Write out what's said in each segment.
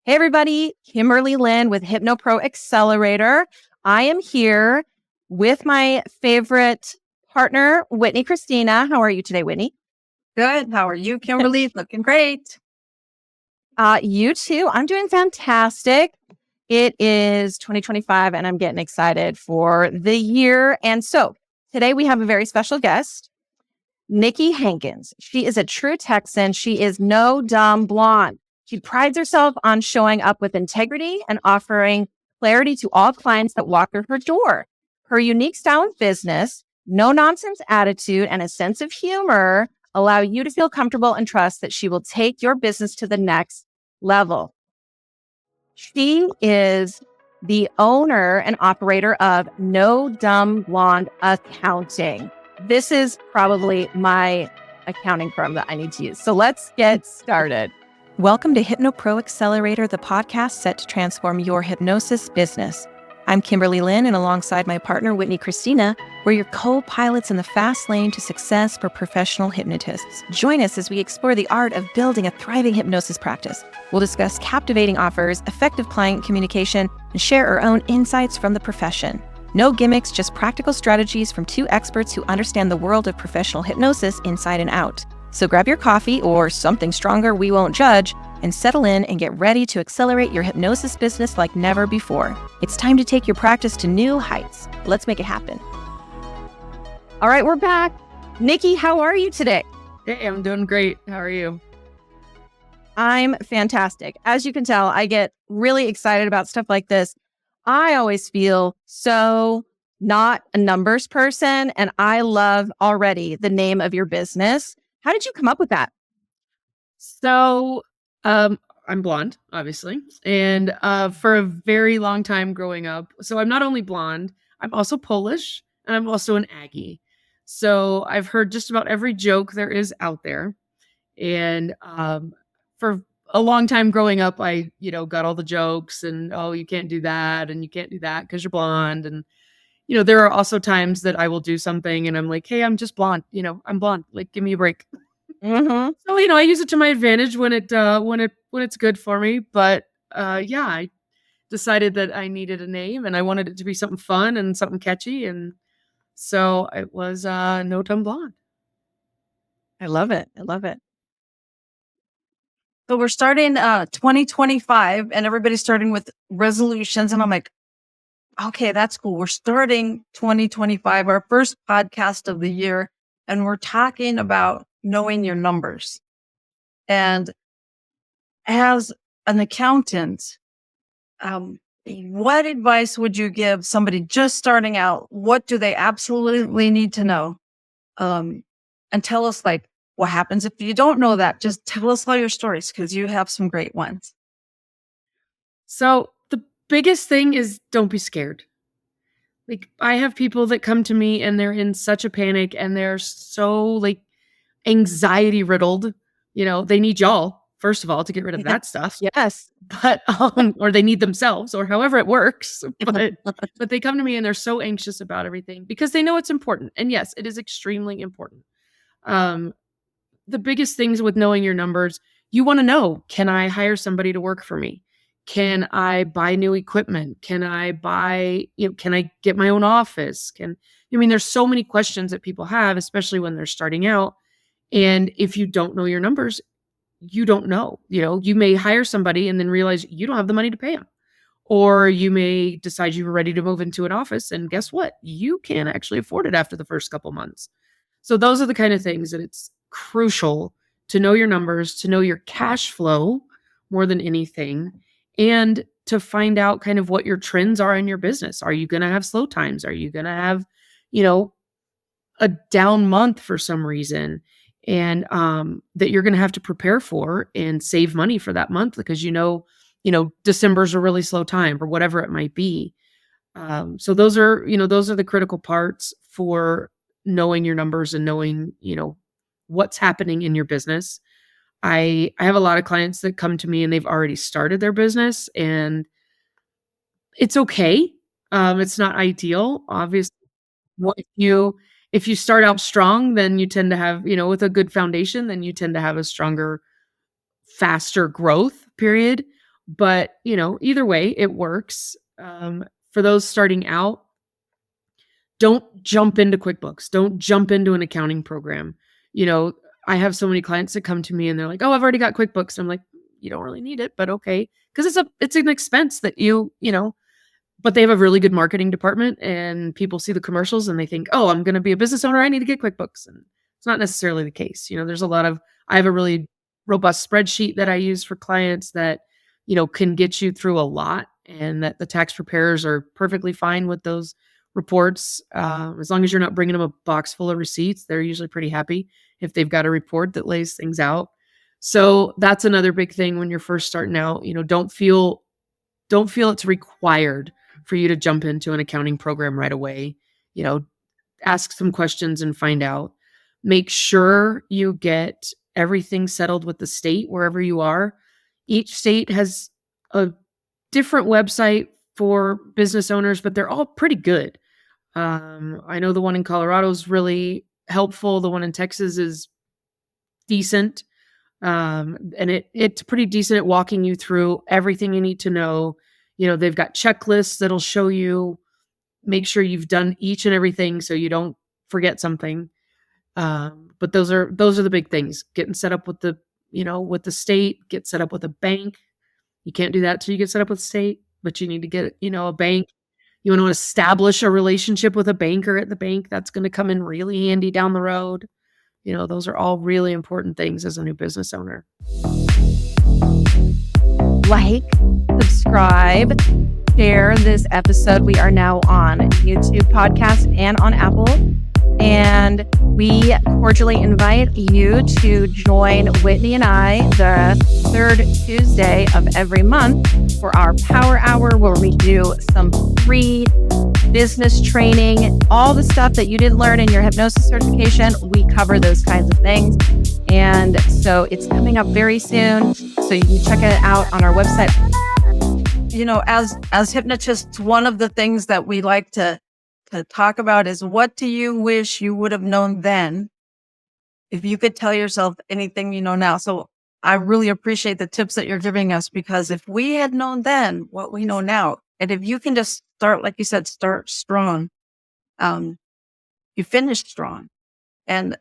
Hey, everybody. Kimberly Lynn with HypnoPro Accelerator. I am here with my favorite partner, Whitney Christina. How are you today, Whitney? Good. How are you, Kimberly? Looking great. You too. I'm doing fantastic. It is 2025 and I'm getting excited for the year. And so today we have a very special guest, Niki Hankins. She is a true Texan. She is no dumb blonde. She prides herself on showing up with integrity and offering clarity to all clients that walk through her door. Her unique style of business, no nonsense attitude, and a sense of humor allow you to feel comfortable and trust that she will take your business to the next level. She is the owner and operator of No Dumb Blonde Accounting. This is probably my accounting firm that I need to use. So let's get started. Welcome to HypnoPro Accelerator, the podcast set to transform your hypnosis business. I'm Kimberly Lynn, and alongside my partner, Whitney Christina, we're your co-pilots in the fast lane to success for professional hypnotists. Join us as we explore the art of building a thriving hypnosis practice. We'll discuss captivating offers, effective client communication, and share our own insights from the profession. No gimmicks, just practical strategies from two experts who understand the world of professional hypnosis inside and out. So grab your coffee or something stronger we won't judge and settle in and get ready to accelerate your hypnosis business like never before. It's time to take your practice to new heights. Let's make it happen. All right, we're back. Nikki, how are you today? Hey, I'm doing great. How are you? I'm fantastic. As you can tell, I get really excited about stuff like this. I always feel so not a numbers person, and I love already the name of your business. How did you come up with that? So, I'm blonde, obviously, and for a very long time growing up. So I'm not only blonde, I'm also Polish, and I'm also an Aggie. So I've heard just about every joke there is out there, and for a long time growing up, I got all the jokes, and oh, you can't do that, and you can't do that because you're blonde, and there are also times that I will do something and I'm like, hey, I'm just blonde. I'm blonde. Like, give me a break. Mm-hmm. So, I use it to my advantage when it's good for me. But yeah, I decided that I needed a name and I wanted it to be something fun and something catchy. And so it was No Dumb Blonde. I love it. I love it. So we're starting 2025 and everybody's starting with resolutions. And I'm like, okay, that's cool. We're starting 2025, our first podcast of the year, and we're talking about knowing your numbers. And as an accountant, what advice would you give somebody just starting out? What do they absolutely need to know? And tell us what happens if you don't know that. Just tell us all your stories because you have some great ones. So the biggest thing is don't be scared. Like, I have people that come to me and they're in such a panic and they're so anxiety riddled. They need y'all, first of all, to get rid of that stuff. Yes. But or they need themselves or however it works. But they come to me and they're so anxious about everything because they know it's important. And yes, it is extremely important. The biggest things with knowing your numbers, you want to know, can I hire somebody to work for me? Can I buy new equipment? Can I can I get my own office? There's so many questions that people have, especially when they're starting out. And if you don't know your numbers, you don't know. You may hire somebody and then realize you don't have the money to pay them. Or you may decide you were ready to move into an office and guess what? You can't actually afford it after the first couple months. So those are the kind of things that it's crucial to know your numbers, to know your cash flow more than anything, and to find out kind of what your trends are in your business. Are you going to have slow times? Are you going to have, a down month for some reason? And that you're going to have to prepare for and save money for that month because December's a really slow time or whatever it might be. So those are the critical parts for knowing your numbers and knowing, what's happening in your business. I have a lot of clients that come to me and they've already started their business and it's okay. It's not ideal. Obviously, if you start out strong, then you tend to have, with a good foundation, then you tend to have a stronger, faster growth period. But, either way, it works. For those starting out, don't jump into QuickBooks. Don't jump into an accounting program. I have so many clients that come to me and they're like, "Oh, I've already got QuickBooks." And I'm like, "You don't really need it, but okay." Because it's an expense that but they have a really good marketing department and people see the commercials and they think, "Oh, I'm going to be a business owner. I need to get QuickBooks." And it's not necessarily the case. I have a really robust spreadsheet that I use for clients that, can get you through a lot, and that the tax preparers are perfectly fine with those reports. As long as you're not bringing them a box full of receipts, they're usually pretty happy if they've got a report that lays things out. So that's another big thing when you're first starting out. Don't feel it's required for you to jump into an accounting program right away. Ask some questions and find out. Make sure you get everything settled with the state wherever you are. Each state has a different website for business owners, but they're all pretty good. I know the one in Colorado is really helpful. The one in Texas is decent. And it's pretty decent at walking you through everything you need to know. They've got checklists that'll show you, make sure you've done each and everything so you don't forget something. But those are the big things. Getting set up with the state, get set up with a bank. You can't do that till you get set up with state, but you need to get, a bank. You want to establish a relationship with a banker at the bank. That's going to come in really handy down the road. Those are all really important things as a new business owner. Like, subscribe, share this episode. We are now on YouTube podcast and on Apple. And we cordially invite you to join Whitney and I the third Tuesday of every month for our Power Hour, where we do some free business training, all the stuff that you didn't learn in your hypnosis certification. We cover those kinds of things. And so it's coming up very soon. So you can check it out on our website. As hypnotists, one of the things that we like to talk about is, what do you wish you would have known then if you could tell yourself anything you know now? So I really appreciate the tips that you're giving us, because if we had known then what we know now, and if you can just start, like you said, start strong, you finish strong. And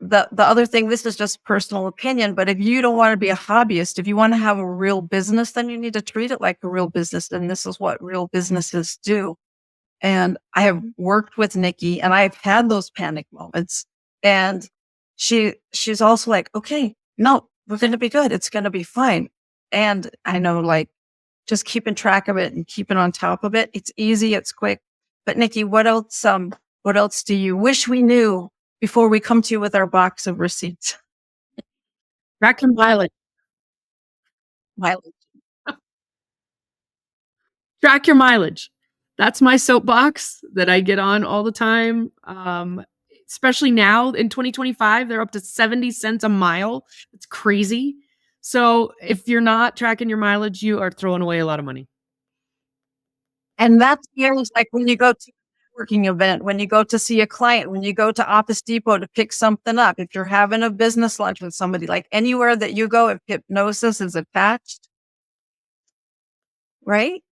the other thing, this is just personal opinion, but if you don't want to be a hobbyist, if you want to have a real business, then you need to treat it like a real business. And this is what real businesses do. And I have worked with Nikki, and I've had those panic moments. And she's also like, "Okay, no, we're going to be good. It's going to be fine." And I know, like, just keeping track of it and keeping on top of it. It's easy. It's quick. But Nikki, what else do you wish we knew before we come to you with our box of receipts? Track your mileage. Track your mileage. That's my soapbox that I get on all the time. Especially now in 2025, they're up to 70 cents a mile. It's crazy. So if you're not tracking your mileage, you are throwing away a lot of money. And that's like when you go to a networking event, when you go to see a client, when you go to Office Depot to pick something up, if you're having a business lunch with somebody, like anywhere that you go, if hypnosis is attached, right?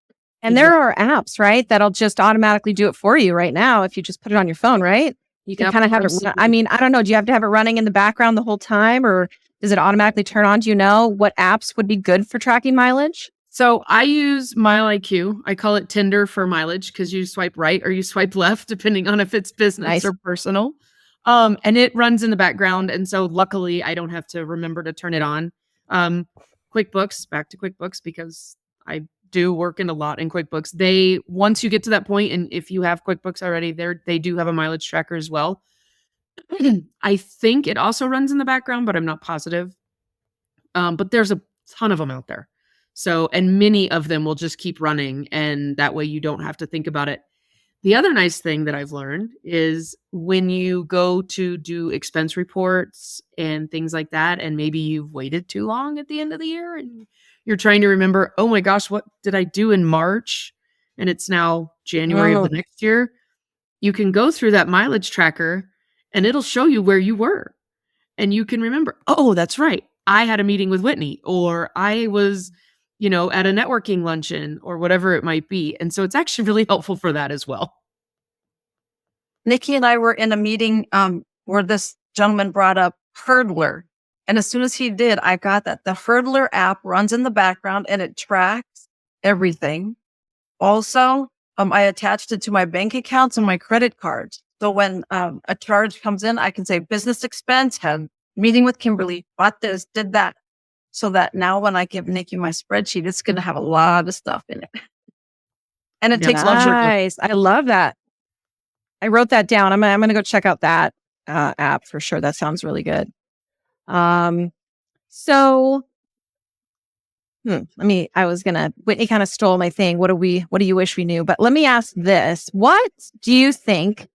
And there are apps, right, that'll just automatically do it for you right now if you just put it on your phone, right? You can kind of have it. I mean, I don't know. Do you have to have it running in the background the whole time, or does it automatically turn on? Do you know what apps would be good for tracking mileage? So I use MileIQ. I call it Tinder for mileage, because you swipe right or you swipe left, depending on if it's business or personal. And it runs in the background. And so luckily I don't have to remember to turn it on. QuickBooks, back to QuickBooks, because I do work in a lot in QuickBooks. Once you get to that point, and if you have QuickBooks already, they do have a mileage tracker as well. I think it also runs in the background, but I'm not positive. But there's a ton of them out there. So, and many of them will just keep running, and that way you don't have to think about it. The other nice thing that I've learned is when you go to do expense reports and things like that, and maybe you've waited too long at the end of the year and you're trying to remember, oh my gosh, what did I do in March? And it's now January of the next year. You can go through that mileage tracker and it'll show you where you were. And you can remember, oh, that's right, I had a meeting with Whitney, or I was at a networking luncheon or whatever it might be. And so it's actually really helpful for that as well. Nikki and I were in a meeting where this gentleman brought up Hurdler. And as soon as he did, I got that the Hurdler app runs in the background and it tracks everything. Also, I attached it to my bank accounts and my credit cards. So when a charge comes in, I can say business expense, had meeting with Kimberly, bought this, did that. So that now when I give Nikki my spreadsheet, it's going to have a lot of stuff in it. And it takes Nice. I love that. I wrote that down. I'm going to go check out that app for sure. That sounds really good. So Whitney kind of stole my thing. What do you wish we knew? But let me ask this. What do you think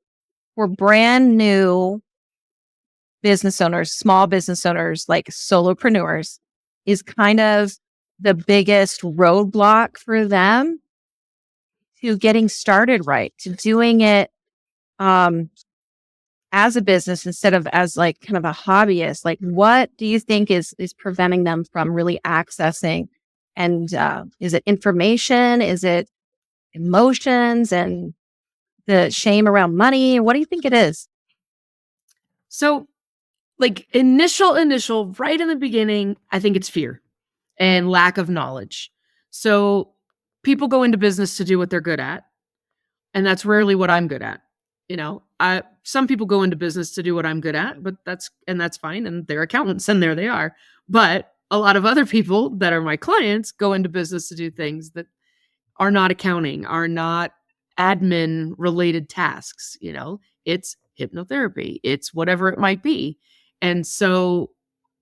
for brand new business owners, small business owners, like solopreneurs, is kind of the biggest roadblock for them to getting started right, to doing it as a business instead of as like kind of a hobbyist? Like, what do you think is preventing them from really accessing? And is it information? Is it emotions and the shame around money? What do you think it is? So like initial, right in the beginning, I think it's fear and lack of knowledge. So people go into business to do what they're good at. And that's rarely what I'm good at. Some people go into business to do what I'm good at, but that's fine. And they're accountants and there they are. But a lot of other people that are my clients go into business to do things that are not accounting, are not admin related tasks. It's hypnotherapy, it's whatever it might be. And so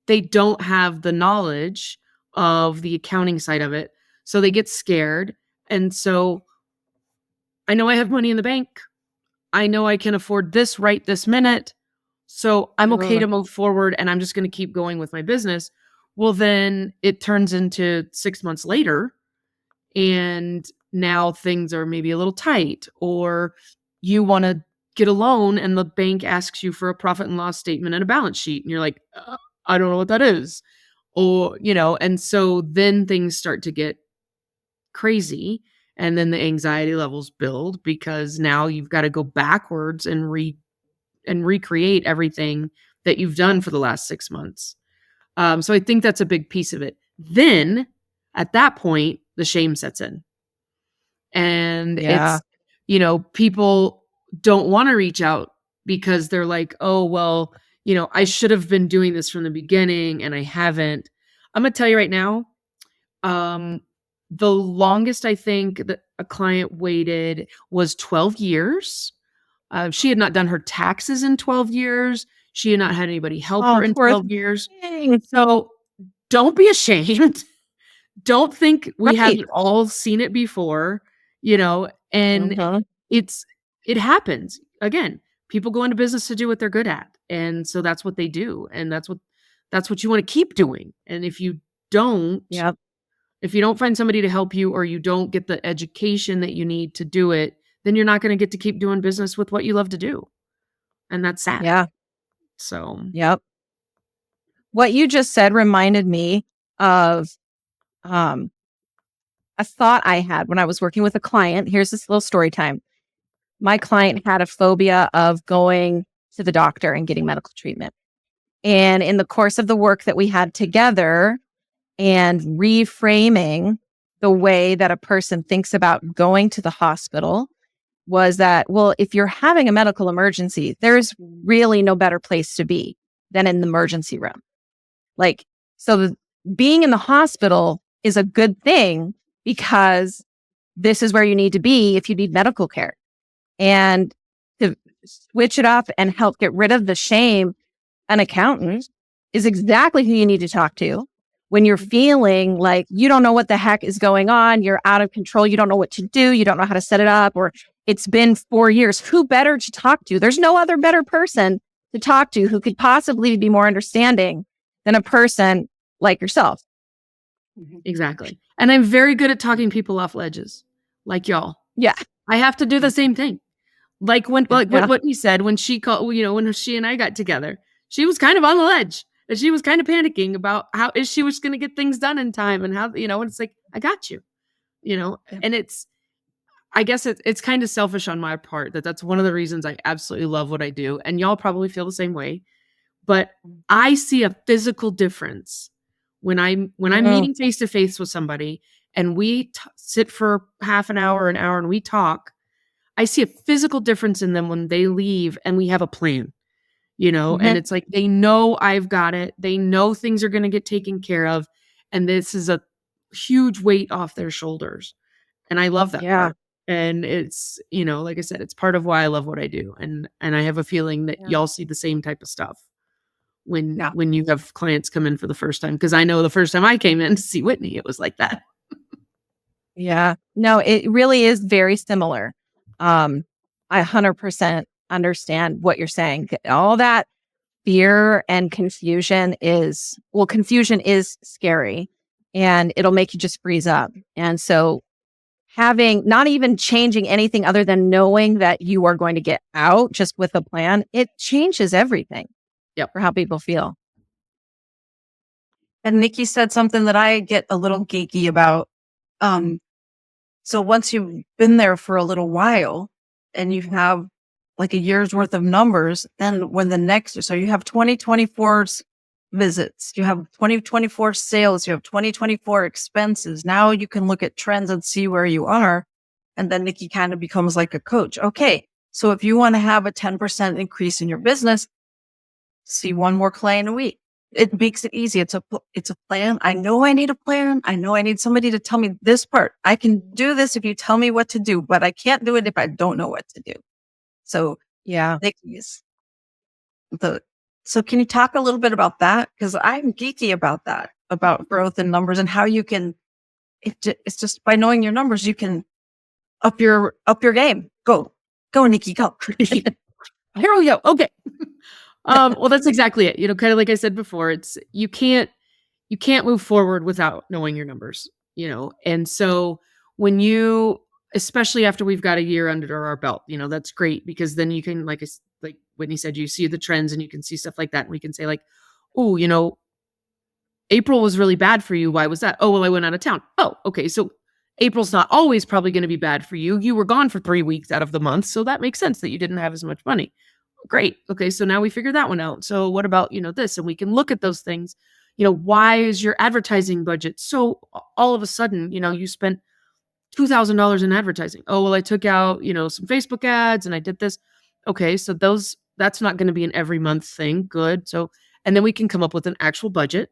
they don't have the knowledge of the accounting side of it. So they get scared. And so I know I have money in the bank. I know I can afford this right this minute. So I'm okay to move forward and I'm just going to keep going with my business. Well, then it turns into 6 months later and now things are maybe a little tight, or you want to get a loan and the bank asks you for a profit and loss statement and a balance sheet. And you're like, I don't know what that is. Or, and so then things start to get crazy. And then the anxiety levels build because now you've got to go backwards and recreate everything that you've done for the last 6 months. So I think that's a big piece of it. Then at that point, the shame sets in. And it's, people don't want to reach out because they're like, oh, well, I should have been doing this from the beginning and I haven't. I'm going to tell you right now, the longest I think that a client waited was 12 years. She had not done her taxes in 12 years. She had not had anybody help her in 12 years. So don't be ashamed. Don't think we haven't all seen it before, and it happens. Again, people go into business to do what they're good at. And so that's what they do. And that's what you want to keep doing. And if you don't, if you don't find somebody to help you, or you don't get the education that you need to do it, then you're not going to get to keep doing business with what you love to do. And that's sad. Yeah. So, what you just said reminded me of a thought I had when I was working with a client. Here's this little story time. My client had a phobia of going to the doctor and getting medical treatment. And in the course of the work that we had together and reframing the way that a person thinks about going to the hospital, was that, well, if you're having a medical emergency, there's really no better place to be than in the emergency room. Being in the hospital is a good thing because this is where you need to be if you need medical care. And to switch it up and help get rid of the shame, an accountant is exactly who you need to talk to when you're feeling like you don't know what the heck is going on, you're out of control, you don't know what to do, you don't know how to set it up, or it's been 4 years. Who better to talk to? There's no other better person to talk to who could possibly be more understanding than a person like yourself. Exactly. And I'm very good at talking people off ledges, like y'all. Yeah. I have to do the same thing. Like what you said, when she called, when she and I got together, she was kind of on the ledge and she was kind of panicking about how she was going to get things done in time and how, and it's like, I got you, Yeah. and I guess it's kind of selfish on my part that's one of the reasons I absolutely love what I do. And y'all probably feel the same way, but I see a physical difference when I'm meeting face to face with somebody and we sit for half an hour, and we talk. I see a physical difference in them when they leave and we have a plan, and it's like they know I've got it. They know things are going to get taken care of. And this is a huge weight off their shoulders. And I love that Yeah. part. And it's, like I said, it's part of why I love what I do. And I have a feeling that y'all see the same type of stuff when you have clients come in for the first time. Because I know the first time I came in to see Whitney, it was like that. Yeah. No, it really is very similar. I 100% understand what you're saying. All that fear and confusion is scary, and it'll make you just freeze up. And so having not even changing anything other than knowing that you are going to get out just with a plan, it changes everything. Yep. For how people feel. And Nikki said something that I get a little geeky about. So once you've been there for a little while and you have like a year's worth of numbers, then when so you have 2024's visits, you have 2024 sales, you have 2024 expenses. Now you can look at trends and see where you are. And then Nikki kind of becomes like a coach. Okay. So if you want to have a 10% increase in your business, see one more client a week. It makes it easy. It's a plan. I know I need a plan. I know I need somebody to tell me this part. I can do this if you tell me what to do, but I can't do it if I don't know what to do. So Yeah. Nikki's so can you talk a little bit about that? Because I'm geeky about that, about growth and numbers and how you can, it's just by knowing your numbers, you can up your game. Go, Nikki, go. Here we go. Okay. Well, that's exactly it. Kind of like I said before, it's you can't move forward without knowing your numbers, and so when especially after we've got a year under our belt, that's great because then you can, like Whitney said, you see the trends and you can see stuff like that. And we can say like, oh, April was really bad for you. Why was that? Oh, well, I went out of town. Oh, okay. So April's not always probably going to be bad for you. You were gone for 3 weeks out of the month. So that makes sense that you didn't have as much money. Great. Okay. So now we figured that one out. So what about, this? And we can look at those things. Why is your advertising budget so all of a sudden, you spent $2,000 in advertising? Oh, well, I took out, some Facebook ads and I did this. Okay. So that's not going to be an every month thing. Good. So, and then we can come up with an actual budget.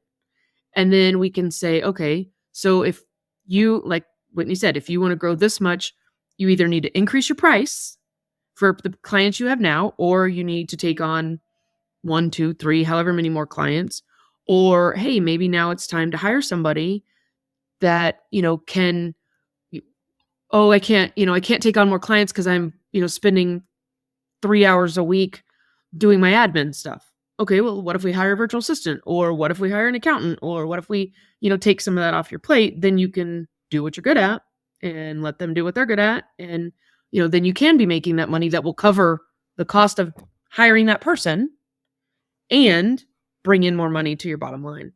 And then we can say, okay, so if you, like Whitney said, if you want to grow this much, you either need to increase your price for the clients you have now, or you need to take on 1, 2, 3, however many more clients. Or, hey, maybe now it's time to hire somebody that, can, I can't take on more clients because I'm, spending 3 hours a week doing my admin stuff. Okay, well, what if we hire a virtual assistant? Or what if we hire an accountant? Or what if we, take some of that off your plate? Then you can do what you're good at and let them do what they're good at. And, then you can be making that money that will cover the cost of hiring that person and bring in more money to your bottom line.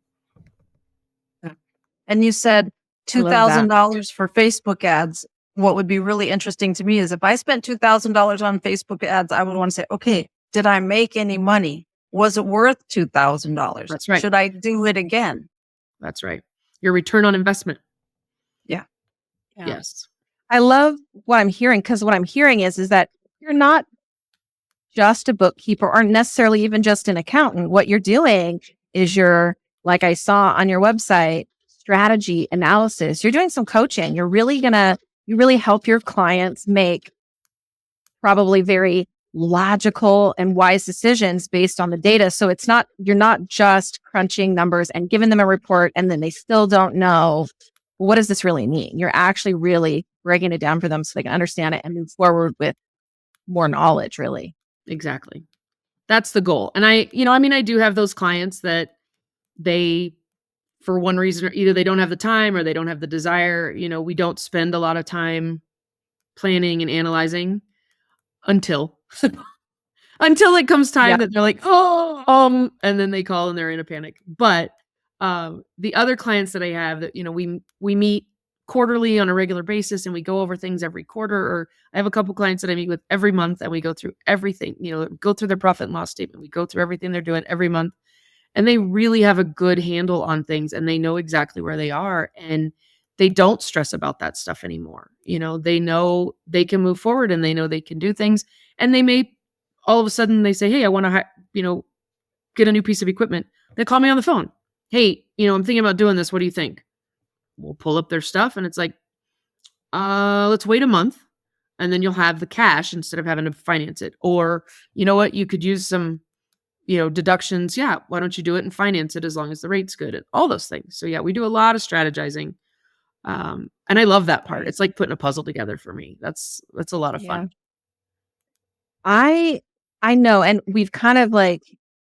And you said $2,000 for Facebook ads. What would be really interesting to me is if I spent $2,000 on Facebook ads, I would want to say, okay, did I make any money? Was it worth $2,000? That's right. Should I do it again? That's right. Your return on investment. Yeah. Yes. I love what I'm hearing, because what I'm hearing is that you're not just a bookkeeper or necessarily even just an accountant. What you're doing is like I saw on your website, strategy analysis. You're doing some coaching. You really help your clients make probably very logical and wise decisions based on the data. So you're not just crunching numbers and giving them a report and then they still don't know, what does this really mean? You're actually really breaking it down for them so they can understand it and move forward with more knowledge, really. Exactly. That's the goal. And I do have those clients that they, for one reason, or either they don't have the time or they don't have the desire. We don't spend a lot of time planning and analyzing until it comes time that they're like, and then they call and they're in a panic. But the other clients that I have that, we meet quarterly on a regular basis, and we go over things every quarter. Or I have a couple clients that I meet with every month, and we go through everything, go through their profit and loss statement. We go through everything they're doing every month, and they really have a good handle on things, and they know exactly where they are, and they don't stress about that stuff anymore. They know they can move forward, and they know they can do things, and they may all of a sudden they say, hey, I want to, get a new piece of equipment. They call me on the phone. Hey, I'm thinking about doing this. What do you think? We'll pull up their stuff, and it's like, let's wait a month, and then you'll have the cash instead of having to finance it. Or, you know what? You could use some, deductions. Yeah. Why don't you do it and finance it as long as the rate's good, and all those things. So yeah, we do a lot of strategizing. And I love that part. It's like putting a puzzle together for me. That's a lot of fun. I know. And we've kind of like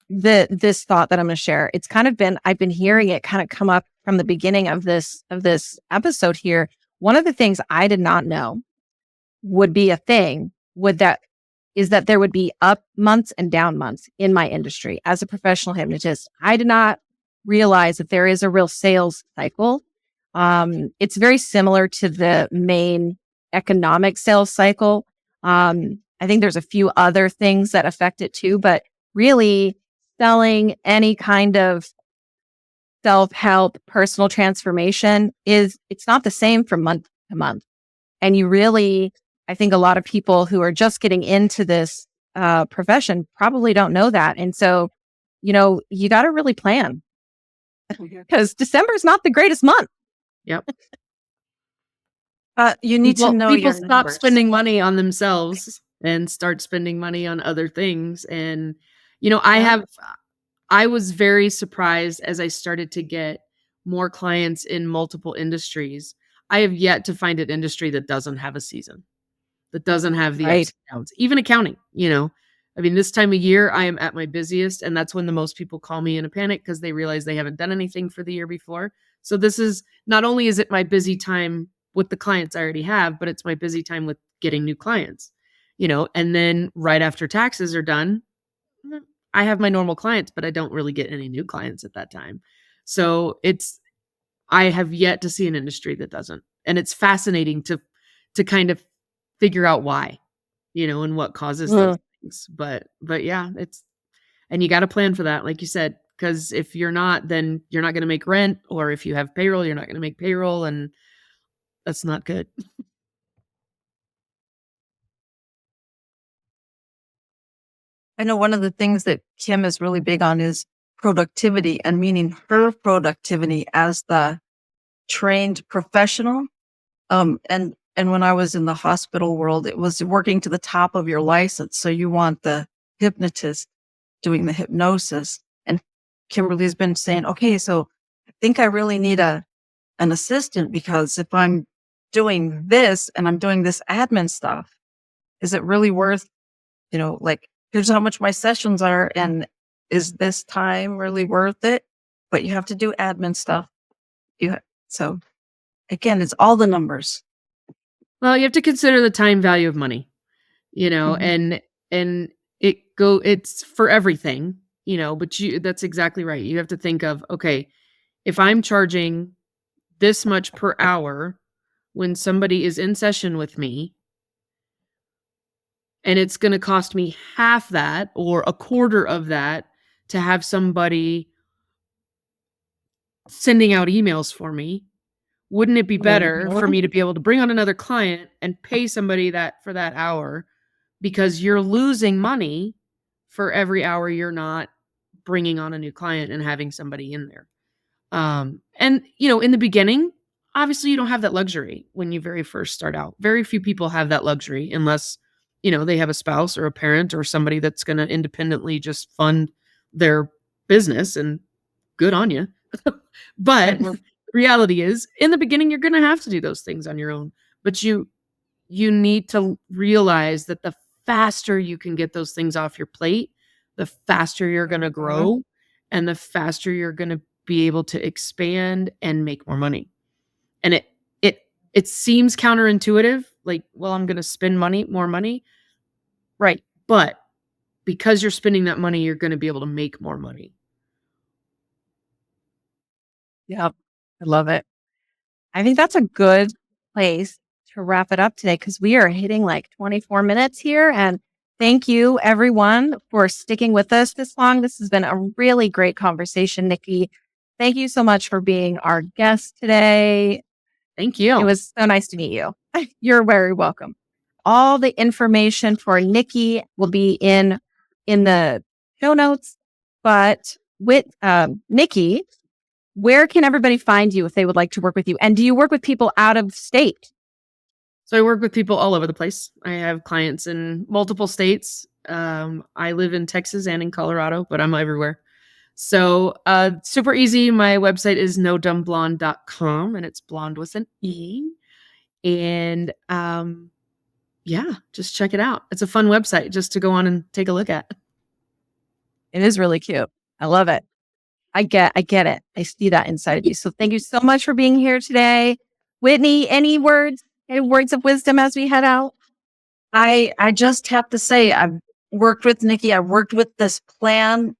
this thought that I'm going to share. It's kind of been, I've been hearing it kind of come up from the beginning of this episode here. One of the things I did not know would be a thing is that there would be up months and down months in my industry as a professional hypnotist. I did not realize that there is a real sales cycle. It's very similar to the main economic sales cycle. I think there's a few other things that affect it too, but really selling any kind of self-help, personal transformation it's not the same from month to month. And I think a lot of people who are just getting into this profession probably don't know that. And so, you got to really plan, because December is not the greatest month. Yep. You need to know people your stop numbers. spending money on themselves and start spending money on other things. And, I was very surprised as I started to get more clients in multiple industries. I have yet to find an industry that doesn't have a season, that doesn't have the ups and downs. Even accounting, this time of year, I am at my busiest, and that's when the most people call me in a panic because they realize they haven't done anything for the year before. So this is, not only is it my busy time with the clients I already have, but it's my busy time with getting new clients, and then right after taxes are done, I have my normal clients, but I don't really get any new clients at that time. So I have yet to see an industry that doesn't. And it's fascinating to kind of figure out why, and what causes those things. But yeah, and you got to plan for that, like you said, because if you're not, then you're not going to make rent, or if you have payroll, you're not going to make payroll, and that's not good. I know one of the things that Kim is really big on is productivity, and meaning her productivity as the trained professional. And when I was in the hospital world, it was working to the top of your license. So you want the hypnotist doing the hypnosis. And Kimberly's been saying, okay, so I think I really need an assistant, because if I'm doing this and I'm doing this admin stuff, is it really worth, like, here's how much my sessions are, and is this time really worth it? But you have to do admin stuff. So again, it's all the numbers. Well, you have to consider the time value of money, and it's for everything, but that's exactly right. You have to think of, okay, if I'm charging this much per hour when somebody is in session with me, and it's going to cost me half that or a quarter of that to have somebody sending out emails for me, wouldn't it be better for me to be able to bring on another client and pay somebody for that hour, because you're losing money for every hour you're not bringing on a new client and having somebody in there. And, in the beginning, obviously you don't have that luxury when you very first start out. Very few people have that luxury unless, they have a spouse or a parent or somebody that's going to independently just fund their business, and good on you. But reality is, in the beginning, you're going to have to do those things on your own. But you need to realize that the faster you can get those things off your plate, the faster you're going to grow, and the faster you're going to be able to expand and make more money. And it seems counterintuitive, like, well, I'm going to spend more money. Right. But because you're spending that money, you're going to be able to make more money. Yep. I love it. I think that's a good place to wrap it up today because we are hitting like 24 minutes here. And thank you, everyone, for sticking with us this long. This has been a really great conversation, Nikki. Thank you so much for being our guest today. Thank you. It was so nice to meet you. You're very welcome. All the information for Nikki will be in the show notes. But with Nikki, where can everybody find you if they would like to work with you? And do you work with people out of state? So I work with people all over the place. I have clients in multiple states. I live in Texas and in Colorado, but I'm everywhere. So super easy. My website is nodumbblonde.com, and it's blonde with an E. And yeah, just check it out. It's a fun website just to go on and take a look at. It is really cute. I love it. I get it. I see that inside of you. So thank you so much for being here today. Whitney, any words of wisdom as we head out? I just have to say, I've worked with Nikki. I've worked with this plan.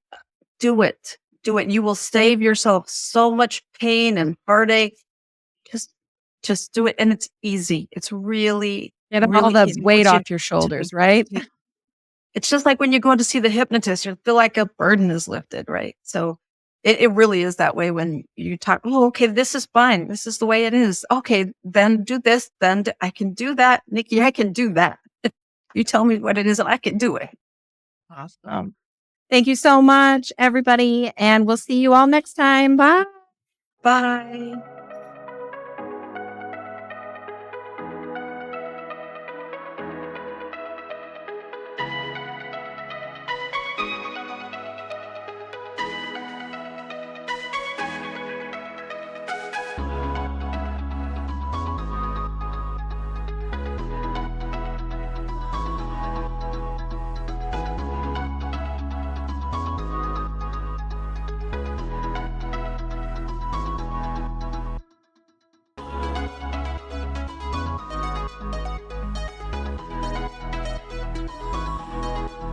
Do it. You will save yourself so much pain and heartache. Just do it. And it's easy. It's really, Get really all the easy. weight Once you off your shoulders, right? It's just like when you go to see the hypnotist, you feel like a burden is lifted, right? So it really is that way when you talk, oh, okay, this is fine. This is the way it is. Okay, then do this. Then I can do that. Nikki, I can do that. You tell me what it is and I can do it. Awesome. Thank you so much, everybody. And we'll see you all next time. Bye. Bye.